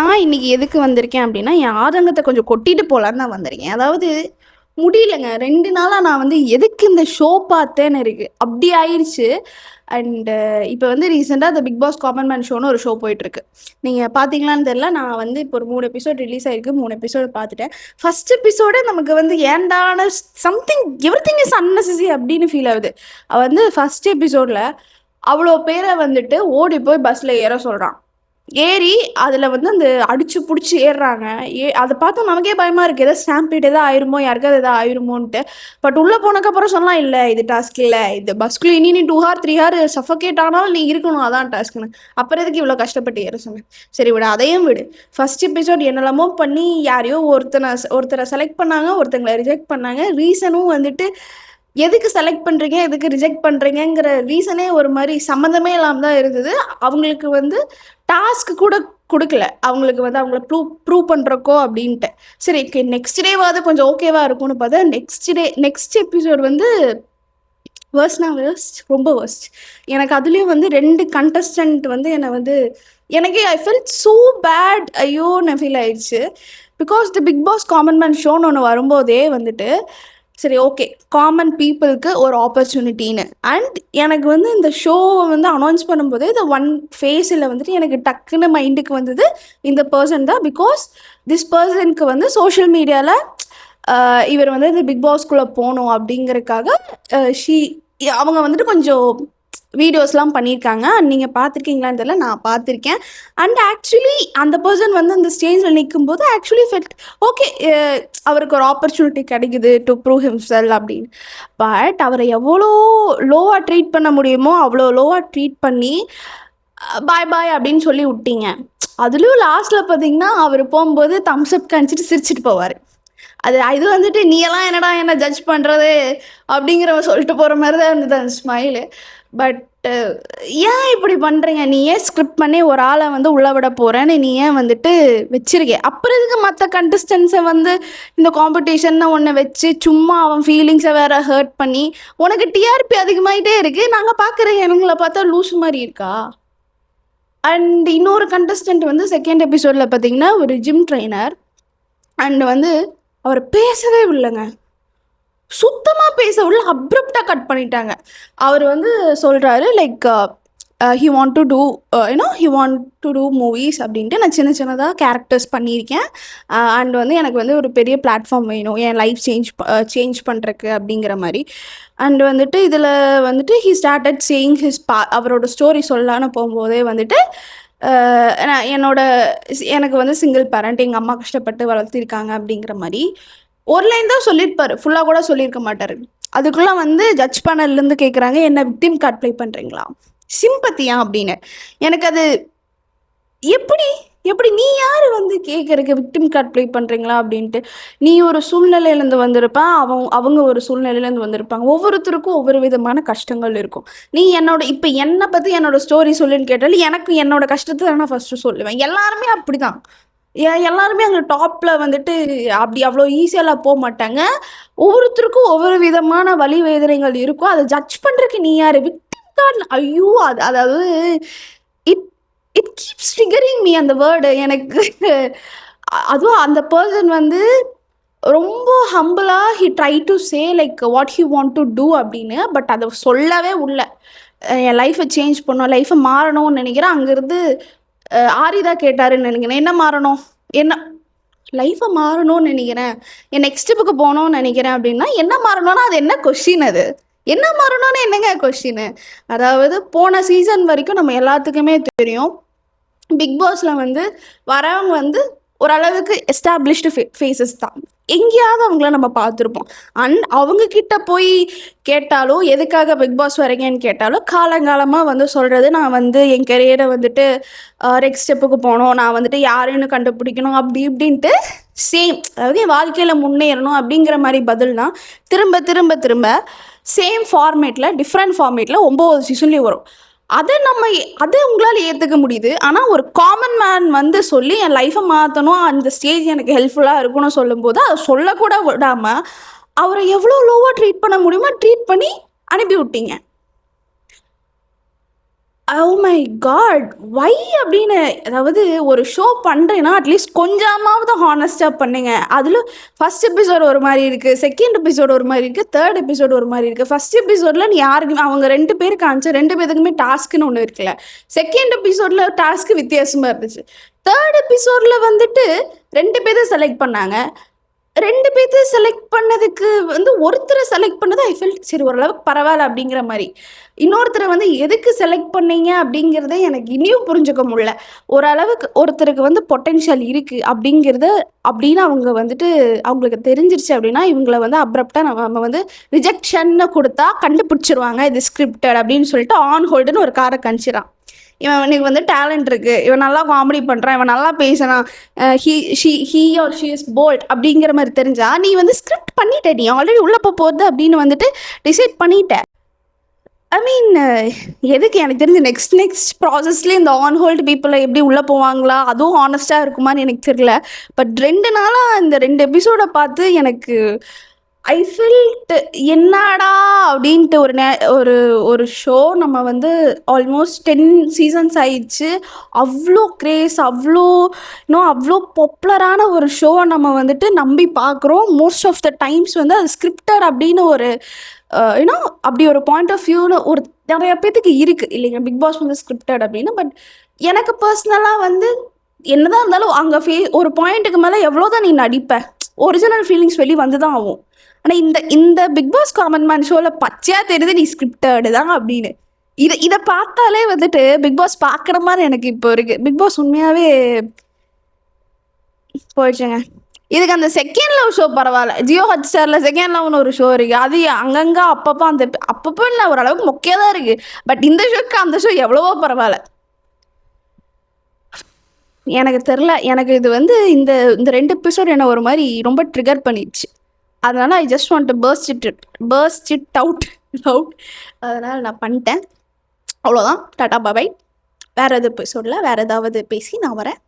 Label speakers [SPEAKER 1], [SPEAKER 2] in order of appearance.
[SPEAKER 1] நான் இன்னைக்கு எதுக்கு வந்திருக்கேன் அப்படின்னா, என் ஆதங்கத்த கொஞ்சம் கொட்டிட்டு போலான்னு தான் வந்திருக்கேன். அதாவது முடியலங்க. 2 நாளா நான் வந்து எதுக்கு இந்த ஷோ பார்த்தேன்னு இருக்கு. அப்படி ஆயிருச்சு. அண்ட் இப்ப வந்து ரீசென்ட்டா அந்த பிக் பாஸ் காமன் மேன் ஷோன்னு ஒரு ஷோ போயிட்டுருக்கு. நீங்க பார்த்தீங்களான்னு தெரியல. நான் வந்து இப்போ ஒரு 3 எபிசோட் ரிலீஸ் ஆயிருக்கு. 3 எபிசோட் பார்த்துட்டேன். ஃபர்ஸ்ட் எபிசோடே நமக்கு வந்து ஏன்டான சம்திங் எவ்ரிதிங் இஸ் அன்னெசசரி அப்படின்னு ஃபீல் ஆகுது. வந்து ஃபர்ஸ்ட் எபிசோட்ல அவ்வளோ பேர வந்துட்டு ஓடி போய் பஸ்ல ஏற சொல்றான். ஏறி அதில் வந்து அந்த அடிச்சு புடிச்சு ஏறுறாங்க. அதை பார்த்தா நமக்கே பயமா இருக்கு. ஏதோ ஸ்டாம்பீட் எதாவது ஆயிருமோ, யாருக்காவது எதாவது ஆயிருமோன்ட்டு. பட் உள்ள போனதுக்கப்புறம் சொல்லலாம், இல்லை இது டாஸ்க் இல்லை, இது பஸ்க்குள்ள இனி நீ 2 ஹார் 3 ஹார் சஃபகேட் ஆனாலும் நீ இருக்கணும், அதான் டாஸ்க்னு. அப்புறம் எதுக்கு இவ்வளோ கஷ்டப்பட்டு ஏற சொன்னேன். சரி விடு, அதையும் விடு. ஃபர்ஸ்ட் எபிசோட் என்னெல்லாமோ பண்ணி யாரையோ ஒருத்தரை செலக்ட் பண்ணாங்க, ஒருத்தங்களை ரிஜெக்ட் பண்ணாங்க. ரீசனும் வந்துட்டு எதுக்கு செலக்ட் பண்ணுறீங்க, எதுக்கு ரிஜெக்ட் பண்ணுறீங்கிற ரீசனே ஒரு மாதிரி சம்மந்தமே இல்லாமல் தான் இருந்தது. அவங்களுக்கு வந்து டாஸ்க் கூட கொடுக்கல. அவங்களுக்கு வந்து அவங்கள ப்ரூவ் பண்ணுறக்கோ அப்படின்ட்டு. சரி, நெக்ஸ்ட் டேவாவது கொஞ்சம் ஓகேவா இருக்கும்னு பார்த்தா நெக்ஸ்ட் எபிசோட் வந்து வேர்ஸ்ட், ரொம்ப வேர்ஸ்ட். எனக்கு அதுலேயும் வந்து 2 கண்டஸ்டன்ட் வந்து என்னை வந்து எனக்கே ஐ ஃபெல்ட் ஸோ பேட். ஐயோ நான் ஃபீல் ஆயிடுச்சு. Because the big boss common man ஷோன்னு ஒன்று வரும்போதே வந்துட்டு சரி ஓகே, காமன் பீப்புளுக்கு ஒரு ஆப்பர்ச்சுனிட்டின்னு. அண்ட் எனக்கு வந்து இந்த ஷோவை வந்து அனௌன்ஸ் பண்ணும்போது இந்த ஒன் ஃபேஸில் வந்துட்டு எனக்கு டக்குன்னு மைண்டுக்கு வந்தது இந்த பர்சன் தான். பிகாஸ் திஸ் பர்சனுக்கு வந்து சோஷியல் மீடியாவில் இவர் வந்து இந்த பிக் பாஸ்குள்ளே போகணும் அப்படிங்கிறதுக்காக அவங்க வந்துட்டு கொஞ்சம் வீடியோஸ்லாம் பண்ணியிருக்காங்க. நீங்கள் பார்த்துருக்கீங்களான்னு தெரியல, நான் பார்த்துருக்கேன். அண்ட் ஆக்சுவலி அந்த பர்சன் வந்து அந்த ஸ்டேஜில் நிற்கும்போது ஆக்சுவலி ஃபெல்ட் ஓகே, அவருக்கு ஒரு ஆப்பர்ச்சுனிட்டி கிடைக்குது டு ப்ரூவ் ஹிம்செல்ஃப் அப்படின்னு. பட் அவரை எவ்வளோ லோவாக ட்ரீட் பண்ண முடியுமோ அவ்வளோ லோவாக ட்ரீட் பண்ணி பாய் பாய் அப்படின்னு சொல்லி விட்டீங்க. அதுலேயும் லாஸ்ட்டில் பார்த்தீங்கன்னா அவர் போகும்போது தம்ஸ் அப் காமிச்சிட்டு சிரிச்சிட்டு போவார். இது வந்துட்டு நீ எல்லாம் என்னடா என்ன ஜட்ஜ் பண்ணுறது அப்படிங்கிற சொல்லிட்டு போகிற மாதிரி தான் இருந்தது அந்த ஸ்மைலு. பட் ஏன் இப்படி பண்ணுறீங்க? நீ ஏன் ஸ்கிரிப்ட் பண்ணி ஒரு ஆளை வந்து உள்ளே விட போகிறேன்னு நீ ஏன் வந்துட்டு வச்சிருக்கேன்? அப்புறம் இதுக்கு மற்ற கண்டஸ்டன்ஸை வந்து இந்த காம்படிஷன் ஒன்று வச்சு சும்மா அவன் ஃபீலிங்ஸை வேற ஹர்ட் பண்ணி உனக்கு டிஆர்பி அதிகமாகிட்டே இருக்குது. நாங்கள் பார்க்குற எங்களை பார்த்தா லூஸ் மாதிரி இருக்கா? அண்ட் இன்னொரு கண்டஸ்டன்ட் வந்து செகண்ட் எபிசோடில் பார்த்தீங்கன்னா ஒரு ஜிம் ட்ரைனர். அண்ட் வந்து அவர் பேசவே இல்லைங்க, சுத்தமாக பேசவில்லை, அப்ரப்டாக கட் பண்ணிட்டாங்க. அவர் வந்து சொல்கிறாரு like he want to do movies அப்படின்ட்டு. நான் சின்னதாக கேரக்டர்ஸ் பண்ணியிருக்கேன். அண்ட் வந்து எனக்கு வந்து ஒரு பெரிய பிளாட்ஃபார்ம் வேணும் என் லைஃப் சேஞ்ச் பண்ணுறக்கு அப்படிங்கிற மாதிரி. அண்ட் வந்துட்டு இதில் வந்துட்டு ஹி ஸ்டார்டட் சேயிங் அவரோட ஸ்டோரி சொல்லலான்னு போகும்போதே வந்துட்டு எனக்கு வந்து சிங்கிள் பேரண்ட், எங்கள் அம்மா கஷ்டப்பட்டு வளர்த்திருக்காங்க அப்படிங்கிற மாதிரி ஒரு லைன் தான் சொல்லியிருப்பாரு, ஃபுல்லாக கூட சொல்லியிருக்க மாட்டார். அதுக்குள்ளே வந்து ஜட்ஜ் பேனல்லேருந்து கேட்குறாங்க, என்ன விக்டிம் கார்ட் ப்ளே பண்ணுறீங்களா, சிம்பத்தியா அப்படின்னு. எனக்கு அது எப்படி நீ யார் வந்து கேட்குறக்கு விக்டிம் கார்ட் ப்ளே பண்ணுறீங்களா அப்படின்ட்டு. நீ ஒரு சூழ்நிலையிலேருந்து வந்திருப்பான், அவங்க ஒரு சூழ்நிலையிலேருந்து வந்திருப்பாங்க. ஒவ்வொருத்தருக்கும் ஒவ்வொரு விதமான கஷ்டங்கள் இருக்கும். நீ இப்போ என்னை பற்றி என்னோட ஸ்டோரி சொல்லுன்னு கேட்டாலும் எனக்கு என்னோட கஷ்டத்தை தான் நான் ஃபஸ்ட்டு சொல்லுவேன். எல்லாருமே அப்படி தான். எல்லாருமே அங்கே டாப்பில் வந்துட்டு அப்படி அவ்வளோ ஈஸியெல்லாம் போக மாட்டாங்க. ஒவ்வொருத்தருக்கும் ஒவ்வொரு விதமான வலி வேதனைகள் இருக்கும். அதை ஜட்ஜ் பண்ணுறதுக்கு நீ யார்? விக்டிம் கார்டு, ஐயோ அதாவது it it keeps triggering me அந்த வேர்டு எனக்கு. அதுவும் அந்த பர்சன் வந்து ரொம்ப ஹம்பிளாக he try to say like what he want to do அப்படின்னு. பட் அதை சொல்லவே உள்ள என் லைஃப்பை சேஞ்ச் பண்ணணும், லைஃப்பை மாறணும்னு நினைக்கிறேன். அங்கேருந்து ஆரிதான் கேட்டாருன்னு நினைக்கிறேன், என்ன மாறணும், என்ன லைஃப்பை மாறணும்னு நினைக்கிறேன், என் நெக்ஸ்ட் ஸ்டெப்புக்கு போகணும்னு நினைக்கிறேன் அப்படின்னா என்ன மாறணும்னா அது என்ன கொஸ்டின்? அது என்ன மாறணும்னு என்னங்க கொஸ்டின்? அதாவது போன சீசன் வரைக்கும் நம்ம எல்லாத்துக்குமே தெரியும், பிக் பாஸில் வந்து வரவங்க வந்து ஓரளவுக்கு எஸ்டாப்ளிஷ்டு ஃபேஸஸ் தான். எங்கேயாவது அவங்கள நம்ம பார்த்துருப்போம். அண்ட் அவங்கக்கிட்ட போய் கேட்டாலும் எதுக்காக பிக் பாஸ் வரீங்கன்னு கேட்டாலும் காலங்காலமாக வந்து சொல்கிறது, நான் வந்து என் கெரியரை வந்துட்டு நெக்ஸ்ட் ஸ்டெப்புக்கு போகணும், நான் வந்துட்டு யாருன்னு கண்டுபிடிக்கணும் அப்படி இப்படின்ட்டு சேம், அதாவது என் வாழ்க்கையில் முன்னேறணும் அப்படிங்கிற மாதிரி பதில் தான் திரும்ப திரும்ப திரும்ப சேம் ஃபார்மேட்டில் டிஃப்ரெண்ட் ஃபார்மேட்டில் 9 சீசன்லேயும் வரும். அதை உங்களால் ஏற்றுக்க முடியுது. ஆனால் ஒரு காமன் மேன் வந்து சொல்லி என் லைஃப்பை மாற்றணும், அந்த ஸ்டேஜ் எனக்கு ஹெல்ப்ஃபுல்லாக இருக்குன்னு சொல்லும்போது அதை சொல்லக்கூட விடாமல் அவரை எவ்வளோ லோவாக ட்ரீட் பண்ண முடியுமோ ட்ரீட் பண்ணி அனுப்பி விட்டீங்க. Oh my God! வை அப்படின்னு அதாவது ஒரு ஷோ பண்றேன்னா, அட்லீஸ்ட் கொஞ்சமாவது ஹானஸ்ட்டா பண்ணுங்க. அதிலும் ஃபர்ஸ்ட் எபிசோட் ஒரு மாரி இருக்கு. செகண்ட் எபிசோட் ஒரு மாரி இருக்கு. தேர்ட் எபிசோட் ஒரு மாரி இருக்கு. ஃபர்ஸ்ட் எபிசோட்ல நீ யாருக்குமே அவங்க 2 பேர் காமிச்ச 2 பேத்துக்குமே டாஸ்க்ன்னு ஒண்ணு இருக்குல்ல. செகண்ட் எபிசோட்ல டாஸ்க் வித்தியாசமா இருந்துச்சு. தேர்ட் எபிசோட்ல வந்துட்டு 2 பேத்த செலக்ட் பண்ணாங்க. 2 பேத்த செலக்ட் பண்ணதுக்கு வந்து ஒருத்தர செலக்ட் பண்ணது ஐ ஃபெல்ட் சரி ஓரளவுக்கு பரவால்ல அப்படிங்கிற மாரி. இன்னொருத்தர வந்து எதுக்கு செலக்ட் பண்ணீங்க அப்படிங்கிறத எனக்கு இனியும் புரிஞ்சுக்க முடியல. ஓரளவுக்கு ஒருத்தருக்கு வந்து பொட்டன்ஷியல் இருக்கு அப்படிங்கிறத அப்படின்னு அவங்க வந்துட்டு அவங்களுக்கு தெரிஞ்சிருச்சு அப்படின்னா, இவங்கள வந்து அப்ரப்ட்டா நம்ம வந்து ரிஜெக்ஷன்னு குடுத்தா கண்டுபிடிச்சுருவாங்க. இது ஸ்கிரிப்டட் அப்படின்னு சொல்லிட்டு ஆன் ஹோல்டுன்னு ஒரு கார காமிச்சிறான். இவனுக்கு வந்து டேலண்ட் இருக்கு. இவன் நல்லா காமெடி பண்றான். இவன் நல்லா பேசுறான். He or she is bold அப்படிங்கிற மாரி தெரிஞ்சா, நீ வந்து ஸ்கிரிப்ட் பண்ணிட்ட. நீ ஆல்ரெடி உள்ள போகுது அப்படின்னு வந்துட்டு டிசைட் பண்ணிட்ட. ஐ மீன் எதுக்கு எனக்கு தெரிஞ்சு நெக்ஸ்ட் ப்ராசஸ்லேயே இந்த ஆன் ஹோல்டு பீப்புளை எப்படி உள்ளே போவாங்களா அதுவும் ஹானஸ்ட்டாக இருக்குமான்னு எனக்கு தெரியல. பட் 2 நாளாக இந்த 2 எபிசோடை பார்த்து எனக்கு ஐ ஃபில்ட் என்னடா அப்படின்ட்டு ஒரு ஒரு ஷோ நம்ம வந்து ஆல்மோஸ்ட் 10 சீசன்ஸ் ஆயிடுச்சு. அவ்வளோ கிரேஸ் அவ்வளோ பாப்புலரான ஒரு ஷோவை நம்ம வந்துட்டு நம்பி பார்க்குறோம். மோஸ்ட் ஆஃப் த டைம்ஸ் வந்து அது ஸ்கிரிப்டட் அப்படின்னு ஒரு யூனோ அப்படி ஒரு பாயிண்ட் ஆஃப் வியூன்னு ஒரு நிறைய பேத்துக்கு இருக்குது இல்லைங்க, பிக் பாஸ் வந்து ஸ்கிரிப்டட் அப்படின்னு. பட் எனக்கு பர்சனலாக வந்து என்னதான் இருந்தாலும் அங்கே ஒரு பாயிண்ட்டுக்கு மேலே எவ்வளோதான் நீ நடிப்ப, ஒரிஜினல் ஃபீலிங்ஸ் வெளியே வந்து தான் ஆகும். ஆனால் இந்த பிக் பாஸ் காமன் மேன் ஷோவில் பச்சையாக தெரியுது நீ ஸ்கிரிப்டடு தான் அப்படின்னு. இதை பார்த்தாலே வந்துட்டு பிக் பாஸ் பார்க்குற மாதிரி எனக்கு இப்போ இருக்குது. பிக் பாஸ் உண்மையாகவே போயிடுச்சுங்க. இதுக்கு அந்த செகண்ட் லவ் ஷோ பரவாயில்ல. ஜியோ ஹாட்ஸ்டாரில் செகண்ட் லவ்னு ஒரு ஷோ இருக்குது. அது அங்கங்கே அப்பப்போ இல்லை ஓரளவுக்கு மொக்கையாக தான் இருக்குது. பட் இந்த ஷோக்கு அந்த ஷோ எவ்வளவோ பரவாயில்ல. எனக்கு தெரில. எனக்கு இது வந்து இந்த இந்த 2 எபிசோட் என்ன ஒரு மாதிரி ரொம்ப ட்ரிகர் பண்ணிடுச்சு. அதனால் I just want to burst it out. அதனால் நான் பண்ணிட்டேன். அவ்வளோதான். டாடா பாய். வேறு எது எபிசோடில் வேறு ஏதாவது பேசி நான் வரேன்.